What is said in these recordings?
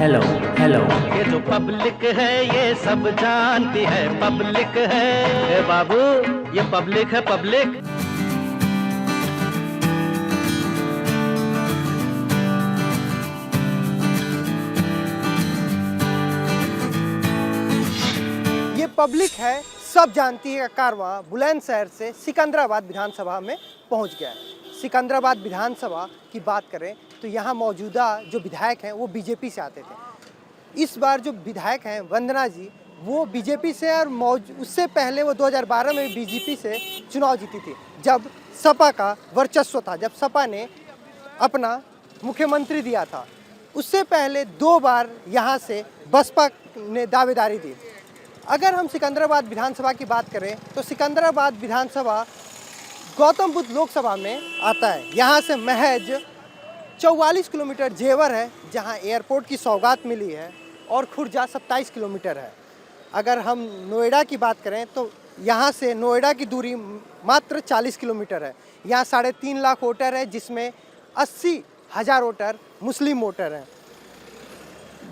Hello hello. ये जो public है ये सब जानती है, पब्लिक है ए बाबू, ये पब्लिक है पब्लिक। ये पब्लिक है सब जानती है का कारवां बुलंदशहर से सिकंदराबाद विधानसभा में पहुंच गया है। सिकंदराबाद विधानसभा की बात करें तो यहाँ मौजूदा जो विधायक हैं वो बीजेपी से आते थे। इस बार जो विधायक हैं वंदना जी वो बीजेपी से और उससे पहले वो 2012 में बीजेपी से चुनाव जीती थी, जब सपा का वर्चस्व था, जब सपा ने अपना मुख्यमंत्री दिया था। उससे पहले 2 बार यहाँ से बसपा ने दावेदारी दी। अगर हम सिकंदराबाद विधानसभा की बात करें तो सिकंदराबाद विधानसभा गौतम बुद्ध लोकसभा में आता है। यहाँ से महज 44 किलोमीटर जेवर है, जहाँ एयरपोर्ट की सौगात मिली है, और खुर्जा 27 किलोमीटर है। अगर हम नोएडा की बात करें तो यहाँ से नोएडा की दूरी मात्र 40 किलोमीटर है। यहाँ 3.5 लाख वोटर है, जिसमें 80,000 वोटर मुस्लिम वोटर हैं।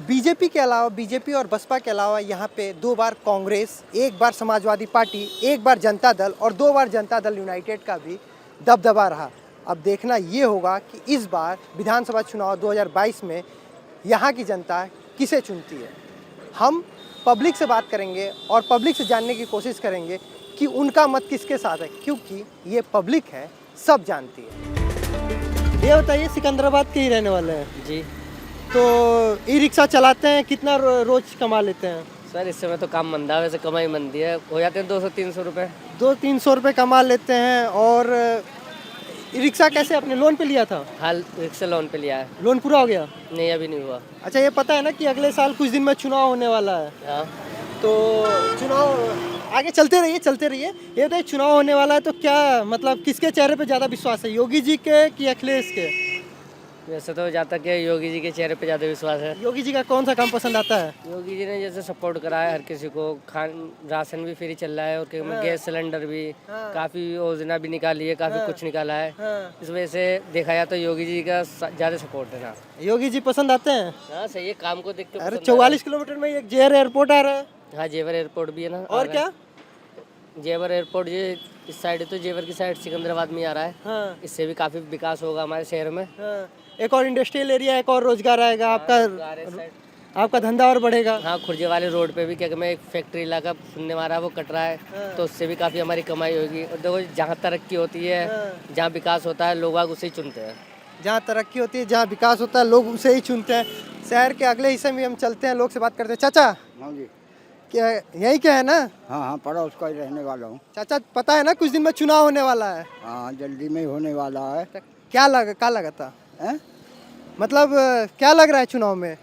बीजेपी के अलावा, बीजेपी और बसपा के अलावा यहाँ पे 2 बार कांग्रेस, 1 बार समाजवादी पार्टी, 1 बार जनता दल और 2 बार जनता दल यूनाइटेड का भी दबदबा रहा। अब देखना ये होगा कि इस बार विधानसभा चुनाव 2022 में यहाँ की जनता किसे चुनती है। हम पब्लिक से बात करेंगे और पब्लिक से जानने की कोशिश करेंगे कि उनका मत किसके साथ है, क्योंकि ये पब्लिक है सब जानती है। ये बताइए, सिकंदराबाद के ही रहने वाले हैं जी। तो ई रिक्शा चलाते हैं, कितना रोज कमा लेते हैं? सर इस समय तो काम मंदा है, वैसे कमाई मंदी है, हो जाते हैं 200-300 रुपये। 200-300 रुपये कमा लेते हैं। और ई रिक्शा कैसे, अपने लोन पे लिया था? हाल रिक्शा लोन पे लिया है। लोन पूरा हो गया? नहीं अभी नहीं हुआ। अच्छा, ये पता है ना कि अगले साल कुछ दिन में चुनाव होने वाला है? हाँ। तो चुनाव आगे चलते रहिए चलते रहिए। ये बताइए, चुनाव होने वाला है तो क्या मतलब किसके चेहरे पे ज़्यादा विश्वास है, योगी जी के कि अखिलेश के? वैसे तो जहाँ तक योगी जी के चेहरे पे ज़्यादा विश्वास है। योगी जी का कौन सा काम पसंद आता है? योगी जी ने जैसे सपोर्ट करा है हर किसी को, राशन भी फ्री चल रहा है, और गैस सिलेंडर भी, काफ़ी योजना भी निकाली है, काफ़ी कुछ निकाला है। इस वजह से देखा जाए तो योगी जी का ज़्यादा सपोर्ट है ना। योगी जी पसंद आते हैं? हाँ सही है, काम को देख के। अरे 44 किलोमीटर में एक जेवर एयरपोर्ट आ रहा है। हाँ जेवर एयरपोर्ट भी है ना। और क्या? जेवर एयरपोर्ट ये इस साइड, तो जेवर की साइड सिकंदराबाद में आ रहा है। हाँ। इससे भी काफ़ी विकास होगा हमारे शहर में। हाँ। एक और इंडस्ट्रियल एरिया, एक और रोजगार आएगा, आपका धंधा और बढ़ेगा। हाँ खुर्जे वाले रोड पे भी क्या मैं एक फैक्ट्री इलाका सुनने में आ रहा है, वो कट रहा है। तो उससे भी काफ़ी हमारी कमाई होगी। और देखो जहाँ तरक्की होती है, जहाँ विकास होता है, लोग उसे ही चुनते हैं। जहाँ तरक्की होती है, जहाँ विकास होता है, लोग उसे ही चुनते हैं। शहर के अगले हिस्से में हम चलते हैं, लोग से बात करते हैं। चाचा, हाँ जी। क्या यही क्या है ना? हाँ हाँ, पड़ोस का ही रहने वाला हूँ। चाचा पता है ना कुछ दिन में चुनाव होने वाला है? हाँ जल्दी में ही होने वाला है। क्या लगा था? हैं? मतलब क्या लग रहा है चुनाव में?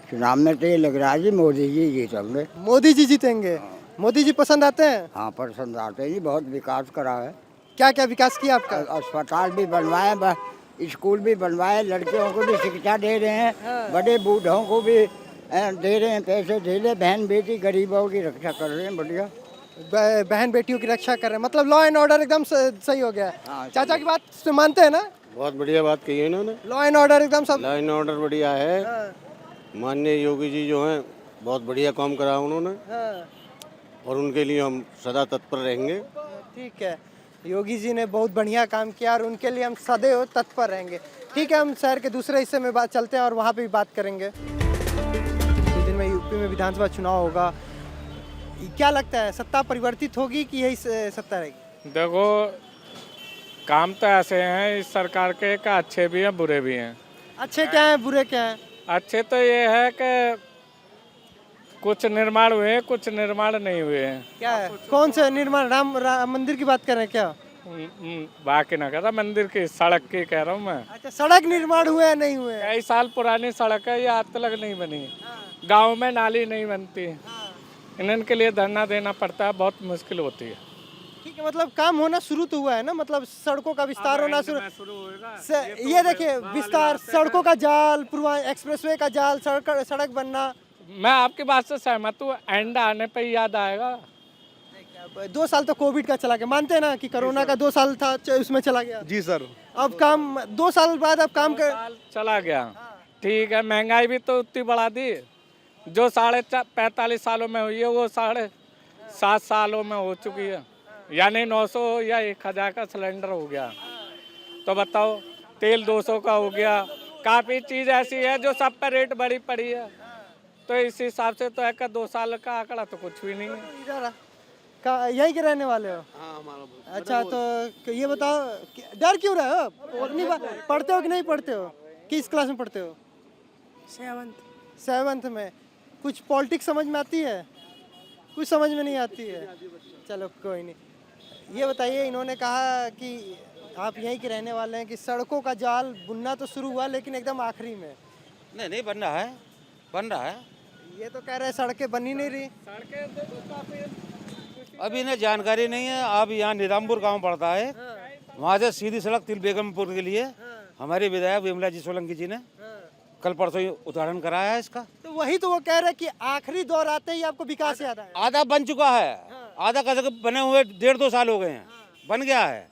चुनाव में तो ये लग रहा है जी मोदी जी जीतेंगे। मोदी जी जीतेंगे? मोदी जी पसंद आते हैं? हाँ पसंद आते हैं जी, बहुत विकास करा है। क्या क्या विकास किया आपका? अस्पताल भी बनवाए, स्कूल भी बनवाए, लड़कियों को भी शिक्षा दे रहे हैं, बड़े बूढ़ों को भी दे रहे हैं पैसे, दे रहे, बहन बेटी गरीबों की रक्षा कर रहे हैं। बढ़िया बहन बेटियों की रक्षा कर रहे हैं, मतलब लॉ एंड ऑर्डर एकदम सही हो गया है। चाचा की बात मानते हैं ना? बहुत बढ़िया बात कही है इन्होंने। लॉ एंड ऑर्डर एकदम सब, लॉ एंड ऑर्डर बढ़िया है। माननीय योगी जी जो हैं बहुत बढ़िया काम करा उन्होंने, और उनके लिए हम सदा तत्पर रहेंगे। ठीक है, योगी जी ने बहुत बढ़िया काम किया और उनके लिए हम सदैव तत्पर रहेंगे। ठीक है, हम शहर के दूसरे हिस्से में बात चलते हैं और वहाँ पे भी बात करेंगे। कुछ दिन में यूपी में विधानसभा चुनाव होगा, क्या लगता है सत्ता परिवर्तित होगी कि यही सत्ता रहेगी? देखो काम तो ऐसे हैं इस सरकार के का अच्छे भी हैं बुरे भी हैं। अच्छे क्या हैं, बुरे क्या हैं? अच्छे तो ये है कि कुछ निर्माण हुए हैं, कुछ निर्माण नहीं हुए हैं। क्या है? कौन से निर्माण? राम मंदिर की बात कर रहे हैं क्या? बाकी ना कह रहा, मंदिर की सड़क की कह रहा हूँ मैं। अच्छा, सड़क निर्माण हुए या नहीं हुए? कई साल पुरानी सड़क है, ये आज तक नहीं बनी। गाँव में नाली नहीं बनती, इनके लिए धरना देना पड़ता है, बहुत मुश्किल होती है। ठीक है, मतलब काम होना शुरू तो हुआ है ना, मतलब सड़कों का विस्तार होना शुरू होगा। ये देखिए विस्तार, सड़कों का जाल, एक्सप्रेसवे का जाल, सड़क बनना। मैं आपकी बात से सहमत हूँ, एंड आने पे ही याद आएगा। 2 साल तो कोविड का चला गया, मानते हैं ना कि कोरोना का 2 साल था, उसमें चला गया। जी सर। अब काम 2 साल बाद अब काम कर चला गया, ठीक है, महंगाई भी तो उतनी बढ़ा दी, जो 45 सालों में हुई है वो 7.5 सालों में हो चुकी है, यानी 900 या 1000 का सिलेंडर हो गया। तो बताओ, तेल 200 का हो गया, काफ़ी चीज़ ऐसी है जो सब पर रेट बढ़ी पड़ी है। तो इस हिसाब से तो है कि 2 साल का आंकड़ा तो कुछ भी नहीं है। इधर यहीं के रहने वाले हो? हाँ, हमारा। अच्छा, तो ये बताओ डर क्यों रहे हो? अपनी पढ़ते हो कि नहीं पढ़ते हो? किस क्लास में पढ़ते हो? 7th में। कुछ पॉलिटिक्स समझ में आती है? कुछ समझ में नहीं आती है। चलो कोई नहीं। ये बताइए, इन्होंने कहा कि आप यहीं के रहने वाले हैं कि सड़कों का जाल बुनना तो शुरू हुआ लेकिन एकदम आखिरी में। नहीं बन रहा है, बन रहा है। ये तो कह रहे हैं सड़कें बन ही नहीं रही। अभी इन्हें जानकारी नहीं है। अब यहाँ निजामपुर गांव पड़ता है, वहाँ से सीधी सड़क तिल बेगमपुर के लिए हमारे विधायक विमला जी सोलंकी जी ने कल परसों ही उद्घाटन कराया है इसका। तो वही तो वो कह रहे हैं कि आखिरी दौर आते ही आपको विकास याद आया। आधा बन चुका है, आधा कैसे बने हुए 1.5-2 साल हो गए हैं, बन गया है।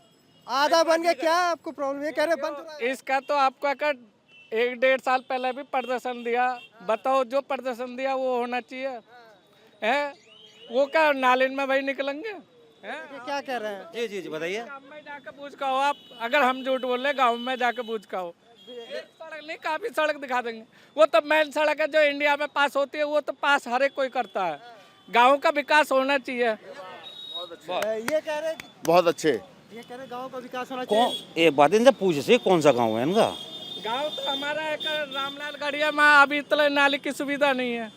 आधा बन गया, क्या आपको प्रॉब्लम है? कह रहे बन तो इसका तो आपको अगर 1-1.5 साल पहले भी प्रदर्शन दिया, बताओ जो प्रदर्शन दिया वो होना चाहिए है, वो क्या नालिन में भाई निकलेंगे हैं? ये क्या कह रहे हैं? जी बताइए। गाँव में जाकर पूछ का हो आप, अगर हम झूठ बोल रहे गाँव में जाकर पूछ का हो, सड़क नहीं काफी सड़क दिखा देंगे। वो तो मेन सड़क है जो इंडिया में पास होती है, वो तो पास हर एक कोई करता है। गाँव का विकास होना चाहिए। ये कह रहे बहुत अच्छे। ये कह रहे गाँव का विकास होना चाहिए। एक बात इनसे पूछ से कौन सा गाँव है इनका? गाँव तो हमारा एक रामलाल गढ़िया में अभी इतना नाली की सुविधा नहीं है।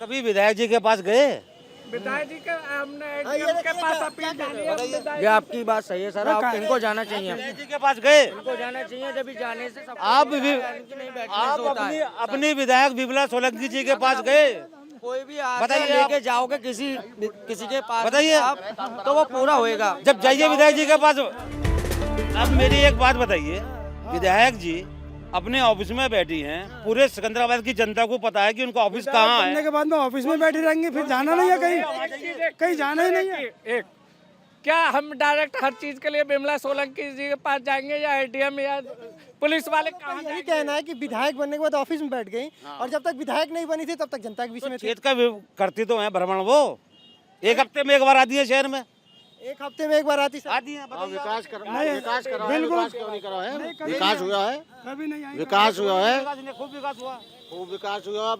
कभी विधायक जी के पास गए? विधायक जी के हमने ADM के पास अपील डाली है। ये आपकी बात सही है सर, आप इनको जाना चाहिए, विधायक जी के पास गए? इनको जाना चाहिए। जब भी जाने से सब आप अपनी विधायक विमला सोलंकी जी के पास गए? कोई भी बताइए, लेके जाओगे किसी के पास, बताइए आप तो वो पूरा होएगा। जब जाइए विधायक जी के पास। अब मेरी एक बात बताइए, विधायक जी अपने ऑफिस में बैठी हैं, पूरे सिकंदराबाद की जनता को पता है कि उनका ऑफिस कहाँ है। के बाद में ऑफिस में बैठे रहेंगे, फिर जाना नहीं है कहीं जाना ही नहीं है। एक क्या हम डायरेक्ट हर चीज के लिए विमला सोलंकी जी के पास जाएंगे या ADM या पुलिस वाले कहाँ? यही कहना है कि विधायक बनने के बाद ऑफिस में बैठ गई और जब तक विधायक नहीं बनी थी तब तक जनता के बीच में थी। खेत का करती तो है भ्रमण, वो 1 हफ्ते में 1 बार आती है शहर में। 1 हफ्ते में 1 बार आती आती है। विकास कर विकास करा है, बिल्कुल। विकास क्यों नहीं करा है? विकास हुआ है, कभी नहीं आई। विकास हुआ है, खूब विकास हुआ। खूब विकास हुआ।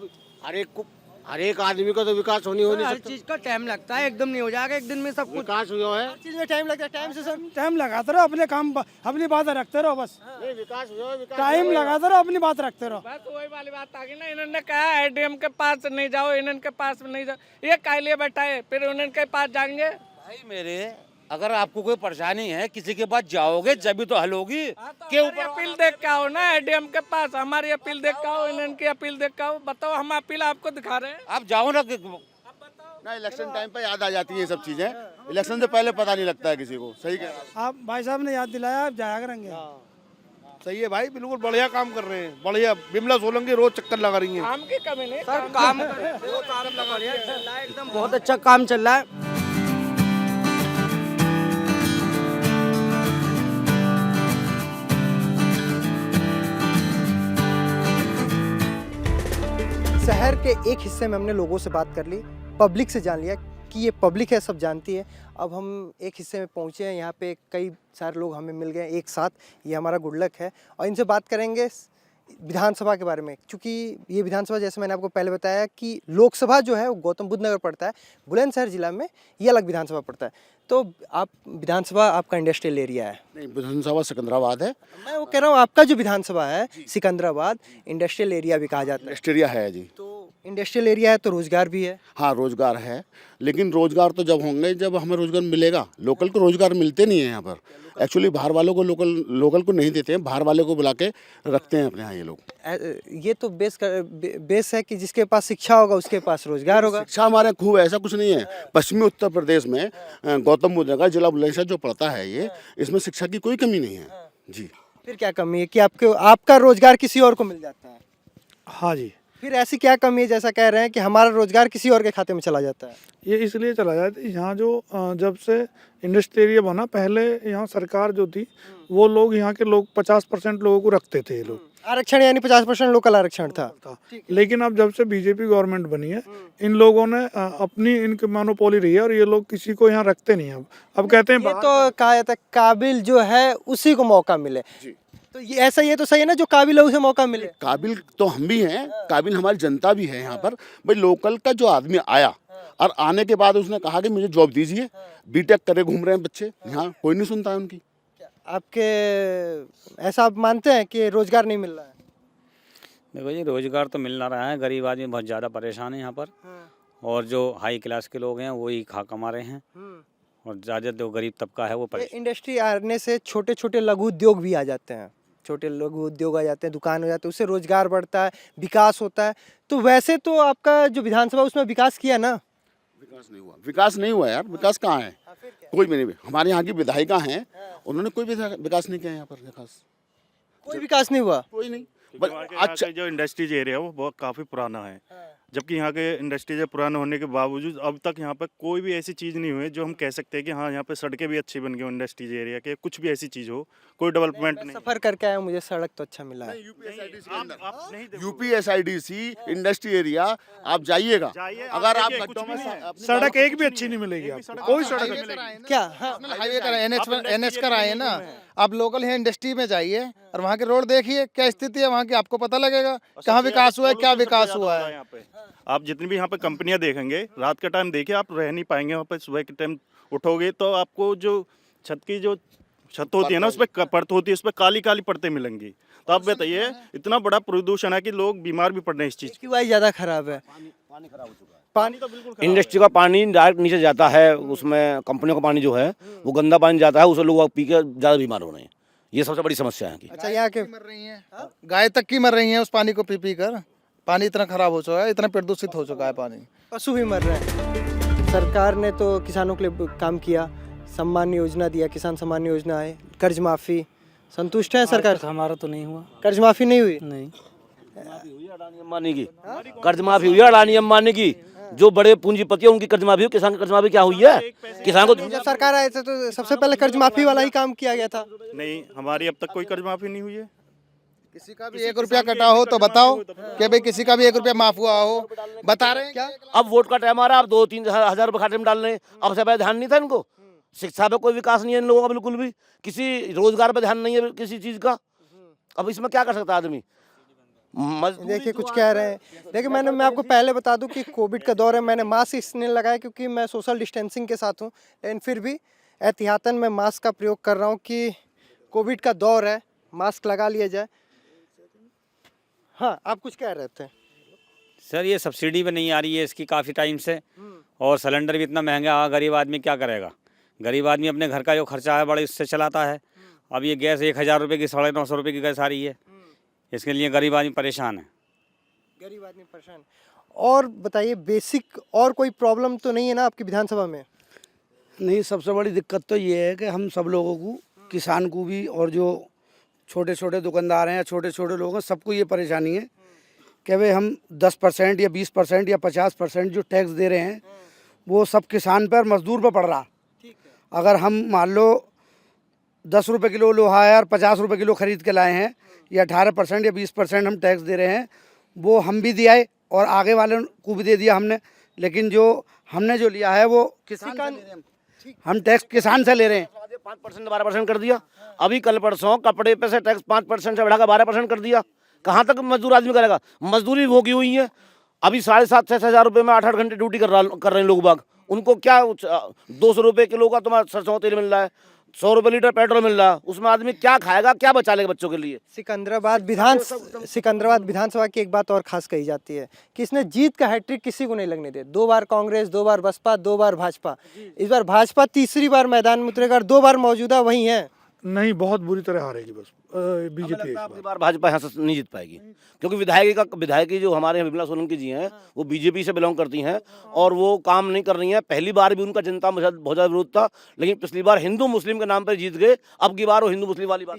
हर एक आदमी का तो विकास होनी हर सकता। चीज का टाइम लगता है, एकदम नहीं हो जाएगा एक दिन में सब कुछ। विकास हुआ है, हर चीज में टाइम लगता है। टाइम से सब टाइम लगाते रहो, अपने काम अपनी बात रखते रहो, बस नहीं विकास हुआ है, विकास टाइम लगाते रहो, अपनी बात रखते रहो। बस वही वाली बात आ गई ना, इन्होंने कहा ADM के पास नहीं जाओ, इन्होंने के पास नहीं जाओ, ये काहे लिए बैठा है, फिर उन्होंने के पास जाएंगे। भाई मेरे, अगर आपको कोई परेशानी है किसी के पास जाओगे जब भी तो हल होगी। के हमारी अपील देख के आओ ना ADM के पास, हमारी अपील देख के आओ, इन्होंने अपील देख के आओ, बताओ हम अपील आपको दिखा रहे हैं। आप जाओ ना। ना इलेक्शन टाइम पे याद आ जाती है ये सब चीजें, इलेक्शन से पहले पता नहीं लगता है किसी को। सही कह रहे हैं। आप भाई साहब ने याद दिलाया, आप जाया करेंगे। सही है भाई, बिल्कुल बढ़िया काम कर रहे हैं, बढ़िया। विमला सोलंकी रोज चक्कर लगा रही हैं। काम की कमी नहीं, सर काम बढ़िया चल रहा है, एकदम बहुत अच्छा काम चल रहा है। शहर के एक हिस्से में हमने लोगों से बात कर ली, पब्लिक से जान लिया कि ये पब्लिक है, सब जानती है। अब हम एक हिस्से में पहुंचे हैं, यहाँ पे कई सारे लोग हमें मिल गए एक साथ। ये हमारा गुड लक है और इनसे बात करेंगे विधानसभा के बारे में, क्योंकि ये विधानसभा जैसे मैंने आपको पहले बताया कि लोकसभा जो है वो गौतम बुद्ध नगर पड़ता है, बुलंदशहर जिला में ये अलग विधानसभा पड़ता है। तो आप विधानसभा आपका इंडस्ट्रियल एरिया है? नहीं, विधानसभा सिकंदराबाद है। मैं वो कह रहा हूँ आपका जो विधानसभा है सिकंदराबाद इंडस्ट्रियल एरिया भी कहा जाता है। इंडस्ट्रिया है जी। तो इंडस्ट्रियल एरिया है तो रोजगार भी है। हाँ रोजगार है, लेकिन रोजगार तो जब होंगे जब हमें रोजगार मिलेगा। लोकल को रोजगार मिलते नहीं है यहाँ पर। एक्चुअली बाहर वालों को लोकल को नहीं देते हैं, बाहर वाले को बुला के रखते हैं अपने यहाँ ये लोग। ये तो बेस है कि जिसके पास शिक्षा होगा उसके पास रोजगार होगा। शिक्षा हमारे खूब, ऐसा कुछ नहीं है। पश्चिमी उत्तर प्रदेश में गौतम बुद्ध नगर जिला बुलंदशहर जो पड़ता है ये, इसमें शिक्षा की कोई कमी नहीं है जी। फिर क्या कमी है कि आपका रोजगार किसी और को मिल जाता है? हाँ जी, फिर ऐसी क्या कमी है जैसा कह रहे हैं कि हमारा रोजगार किसी और के खाते में चला जाता है? ये इसलिए चला जाता है, यहाँ जो जब से इंडस्ट्री एरिया बना, पहले यहाँ सरकार जो थी वो लोग यहाँ के लोग 50% लोगों को रखते थे ये लोग, आरक्षण यानी 50% लोकल आरक्षण था। लेकिन अब जब से बीजेपी गवर्नमेंट बनी है, इन लोगों ने अपनी इनकी मोनोपोली रही है और ये लोग किसी को यहाँ रखते नहीं हैं। अब कहते हैं ये तो कहा जाता है काबिल जो है उसी को मौका मिले, तो ये ऐसा ये तो सही है ना, जो काबिल है उसे मौका मिले। काबिल तो हम भी हैं, काबिल हमारी जनता भी है यहाँ पर। भाई लोकल का जो आदमी आया और आने के बाद उसने कहा कि मुझे जॉब दीजिए, बीटेक करे घूम रहे हैं बच्चे, यहाँ कोई नहीं सुनता है उनकी। आपके ऐसा आप मानते हैं कि रोजगार नहीं मिल रहा है? देखो जी, रोजगार तो मिल ना रहा है, गरीब आदमी बहुत ज़्यादा परेशान है यहाँ पर। और जो हाई क्लास के लोग हैं वही खा कमा रहे हैं, और ज़्यादा जो गरीब तबका है वो परेशान। इंडस्ट्री आने से छोटे छोटे लघु उद्योग भी आ जाते हैं, छोटे लघु उद्योग आ जाते हैं, दुकान हो जाते हैं, उससे रोजगार बढ़ता है, विकास होता है। तो वैसे तो आपका जो विधानसभा उसमें विकास किया ना? विकास नहीं हुआ, विकास नहीं हुआ यार, विकास कहाँ है? कोई भी नहीं। हमारे यहाँ की विधायिका हैं, उन्होंने कोई भी विकास नहीं किया यहाँ पर। कोई विकास नहीं हुआ, कोई नहीं। अच्छा, जो इंडस्ट्रीज एरिया है वो बहुत काफ़ी पुराना है, जबकि यहाँ के इंडस्ट्रीज पुराने होने के बावजूद अब तक यहाँ पर कोई भी ऐसी चीज़ नहीं हुई जो हम कह सकते हैं कि हाँ यहाँ पे सड़कें भी अच्छी बन गई इंडस्ट्रीज एरिया के, कुछ भी ऐसी चीज़ हो, कोई डेवलपमेंट नहीं। सफर करके आया, मुझे सड़क तो अच्छा मिला है। यूपीएसआईडीसी इंडस्ट्री एरिया आप जाइएगा, अगर आप सड़क एक भी अच्छी नहीं मिलेगी आपको, कोई सड़क अच्छी नहीं। क्या हाईवे का एनएच कराए ना, आप लोकल है इंडस्ट्री में जाइए और वहाँ के रोड देखिए क्या स्थिति है वहाँ की, आपको पता लगेगा कहाँ विकास हुआ है, क्या विकास हुआ है। यहाँ पे आप जितनी भी यहाँ पे कंपनियां देखेंगे, रात का टाइम देखिए आप रह नहीं पाएंगे वहाँ पे। सुबह के टाइम उठोगे तो आपको जो छत की जो छत होती है ना, उस पर परत होती है, उस पर काली काली परतें मिलेंगी। तो आप बताइए, इतना बड़ा प्रदूषण है कि लोग बीमार भी पड़ रहे हैं इस चीज़ की। वाई ज़्यादा खराब है, पानी तो बिल्कुल इंडस्ट्री का पानी डायरेक्ट नीचे जाता है, उसमें कंपनियों का पानी जो है वो गंदा पानी जाता है, उसे लोग पी कर ज़्यादा बीमार हो रहे हैं। ये सबसे बड़ी समस्या है। अच्छा, यहाँ के मर रही हैं, गाय तक की मर रही हैं उस पानी को पी पी कर। पानी इतना खराब हो चुका है, इतना प्रदूषित हो चुका है पानी, पशु भी मर रहे हैं। सरकार ने तो किसानों के लिए काम किया, सम्मान योजना दिया, किसान सम्मान योजना है, कर्ज माफी, संतुष्ट है सरकार? हमारा तो नहीं हुआ, कर्ज माफी नहीं हुई। नहीं, अडानी अंबानी की कर्ज माफी हुई है, अडानी अंबानी की जो बड़े पूंजीपति है उनकी कर्ज माफी, किसान की कर्ज माफी क्या हुई है? किसान को जब सरकार आए थे तो सबसे पहले कर्ज माफी वाला ही काम किया गया था। नहीं, हमारी अब तक कोई कर्ज माफी नहीं हुई है। किसी का भी 1 रुपया कटा हो तो बताओ कि भाई किसी का भी 1 रुपया माफ हुआ हो, बता रहे हैं क्या? अब वोट का टाइम आ रहा है, अब 2-3 हज़ार रुपये खाते में डाल रहे हैं। अब से पहले ध्यान नहीं था इनको, शिक्षा पे कोई विकास नहीं है इन लोगों का बिल्कुल भी, किसी रोजगार पे ध्यान नहीं है किसी चीज का। अब इसमें क्या कर सकता है आदमी? देखिए कुछ कह रहे हैं, देखिए मैं आपको पहले बता दूं कि कोविड का दौर है, मैंने मास्क इसलिए लगाया क्योंकि मैं सोशल डिस्टेंसिंग के साथ हूं, लेकिन फिर भी एहतियातन मैं मास्क का प्रयोग कर रहा हूं कि कोविड का दौर है, मास्क लगा लिया जाए। हाँ, आप कुछ कह रहे थे सर? ये सब्सिडी भी नहीं आ रही है इसकी काफ़ी टाइम से, और सिलेंडर भी इतना महंगा, गरीब आदमी क्या करेगा? गरीब आदमी अपने घर का जो खर्चा है बड़े उससे चलाता है। अब ये गैस 1000 रुपये की 950 रुपये की गैस आ रही है, इसके लिए गरीब आदमी परेशान है। गरीब आदमी परेशान। और बताइए, बेसिक और कोई प्रॉब्लम तो नहीं है ना आपकी विधानसभा में? नहीं, सबसे बड़ी दिक्कत तो ये है कि हम सब लोगों को, किसान को भी और जो छोटे छोटे दुकानदार हैं या छोटे छोटे लोग हैं, सबको ये परेशानी है कि भाई हम 10% या 20% या 50% जो टैक्स दे रहे हैं वो सब किसान पर, मजदूर पर पड़ रहा। अगर हम मान लो 10 रुपये किलो लोहा है और 50 रुपये किलो खरीद के लाए हैं, या 18% या 20% हम टैक्स दे रहे हैं, वो हम भी दिया और आगे वाले को भी दे दिया हमने, लेकिन जो हमने जो लिया है वो किसान से ले रहे हैं, हम टैक्स किसान से ले रहे हैं। 5% 12% कर दिया, अभी कल परसों कपड़े पे से टैक्स 5% से बढ़ाकर 12% कर दिया। कहाँ तक मजदूर आदमी करेगा? मजदूरी भोगी हुई है। अभी 7,500 हज़ार रुपये में 8-8 घंटे ड्यूटी कर रहे हैं लोग बाग, उनको क्या 200 रुपये किलो का तुम्हारा सरसों तेल मिल रहा है, 100 रुपये लीटर पेट्रोल मिल रहा है, उसमें आदमी क्या खाएगा, क्या बचा लेगा बच्चों के लिए? सिकंदराबाद विधानसभा की एक बात और खास कही जाती है कि इसने जीत का हैट्रिक किसी को नहीं लगने दिया। 2 बार कांग्रेस, 2 बार बसपा, 2 बार भाजपा, इस बार भाजपा तीसरी बार मैदान में उतरेगा और 2 बार मौजूदा वही है। नहीं, बहुत बुरी तरह हारेगी बस बीजेपी। अब की बार भाजपा यहाँ से नहीं जीत पाएगी, क्योंकि विधायकी जो हमारे यहाँ विमला सोलंकी जी हैं वो बीजेपी से बिलोंग करती हैं और वो काम नहीं कर रही हैं। पहली बार भी उनका जनता में बहुत ज़्यादा विरोध था, लेकिन पिछली बार हिंदू मुस्लिम के नाम पर जीत गए। अब की बार वो हिंदू मुस्लिम वाली बात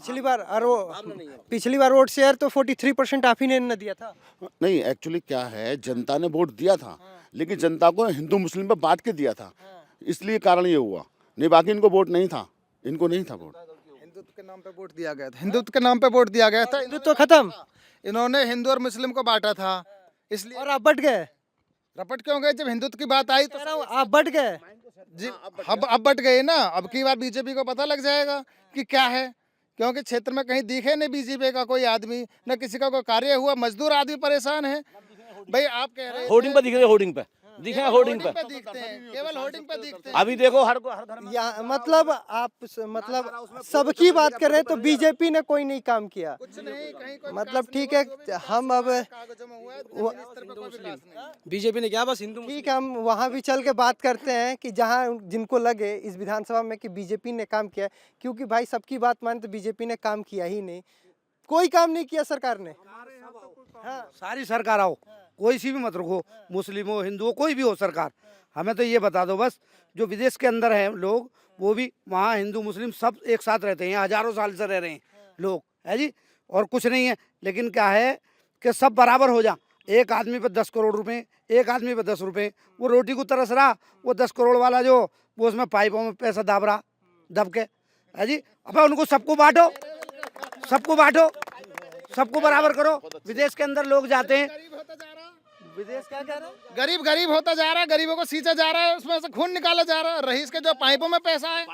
पिछली बार वोट शेयर तो 43% आप ही ने न दिया था। नहीं, एक्चुअली क्या है, जनता ने वोट दिया था, लेकिन जनता को हिंदू मुस्लिम पर बांट के दिया था, इसलिए कारण ये हुआ। नहीं, बाकी इनको वोट नहीं था, इनको नहीं था वोट। हिंदुत्व के नाम पे वोट दिया गया था, हिंदुत्व के नाम पे वोट दिया गया था। हिंदुत्व खत्म, इन्होंने हिंदू और मुस्लिम को बांटा था, इसलिए। और आप बट गए। रपट क्यों गए? जब हिंदुत्व की बात आई तो आप बट गए जी। अब बट गए ना। अब की बार बीजेपी को पता लग जाएगा कि क्या है, क्योंकि क्षेत्र में कहीं दिखे नहीं बीजेपी का कोई आदमी, न किसी का कोई कार्य हुआ। मजदूर आदमी परेशान है भाई। आप कह रहे हैं होर्डिंग पे दिख रहे, होर्डिंग पे दिखे, होर्डिंग पे दिखते हैं, केवल होर्डिंग पे दिखते हैं। अभी देखो हर घर में मतलब आप मतलब सबकी बात कर रहे हैं तो बीजेपी ने कोई नहीं काम किया। कुछ नहीं, कहीं कोई मतलब ठीक है, हम अब कागजों में हुआ है, स्तर पे कोई विकास नहीं। बीजेपी ने क्या बस हिंदू ठीक है, हम वहाँ भी चल के बात करते हैं कि जहाँ जिनको लगे इस विधानसभा में कि बीजेपी ने काम किया, क्योंकि भाई सबकी बात माने तो बीजेपी ने काम किया ही नहीं, कोई काम नहीं किया सरकार ने। हाँ, सारी सरकार आओ, कोई सी भी मत रखो, मुस्लिम हो हिंदू हो कोई भी हो सरकार, हमें तो ये बता दो बस, जो विदेश के अंदर हैं लोग वो भी वहाँ हिंदू मुस्लिम सब एक साथ रहते हैं, यहाँ हजारों साल से रह रहे हैं लोग, है जी। और कुछ नहीं है, लेकिन क्या है कि सब बराबर हो जा। एक आदमी पे 10 करोड़ रुपए, एक आदमी पे 10 रुपए, वो रोटी को तरस रहा, वो 10 करोड़ वाला जो वो उसमें पाइपों में पैसा दाब रहा, दब के, है जी। अब उनको सबको बांटो, सबको बांटो, सबको बराबर करो। विदेश के अंदर लोग जाते हैं, विदेश क्या कह रहा है? गरीब गरीब होता जा रहा है, गरीबों को सींचा जा रहा है, उसमें से खून निकाला जा रहा है, रईस के जो पाइपों में पैसा है।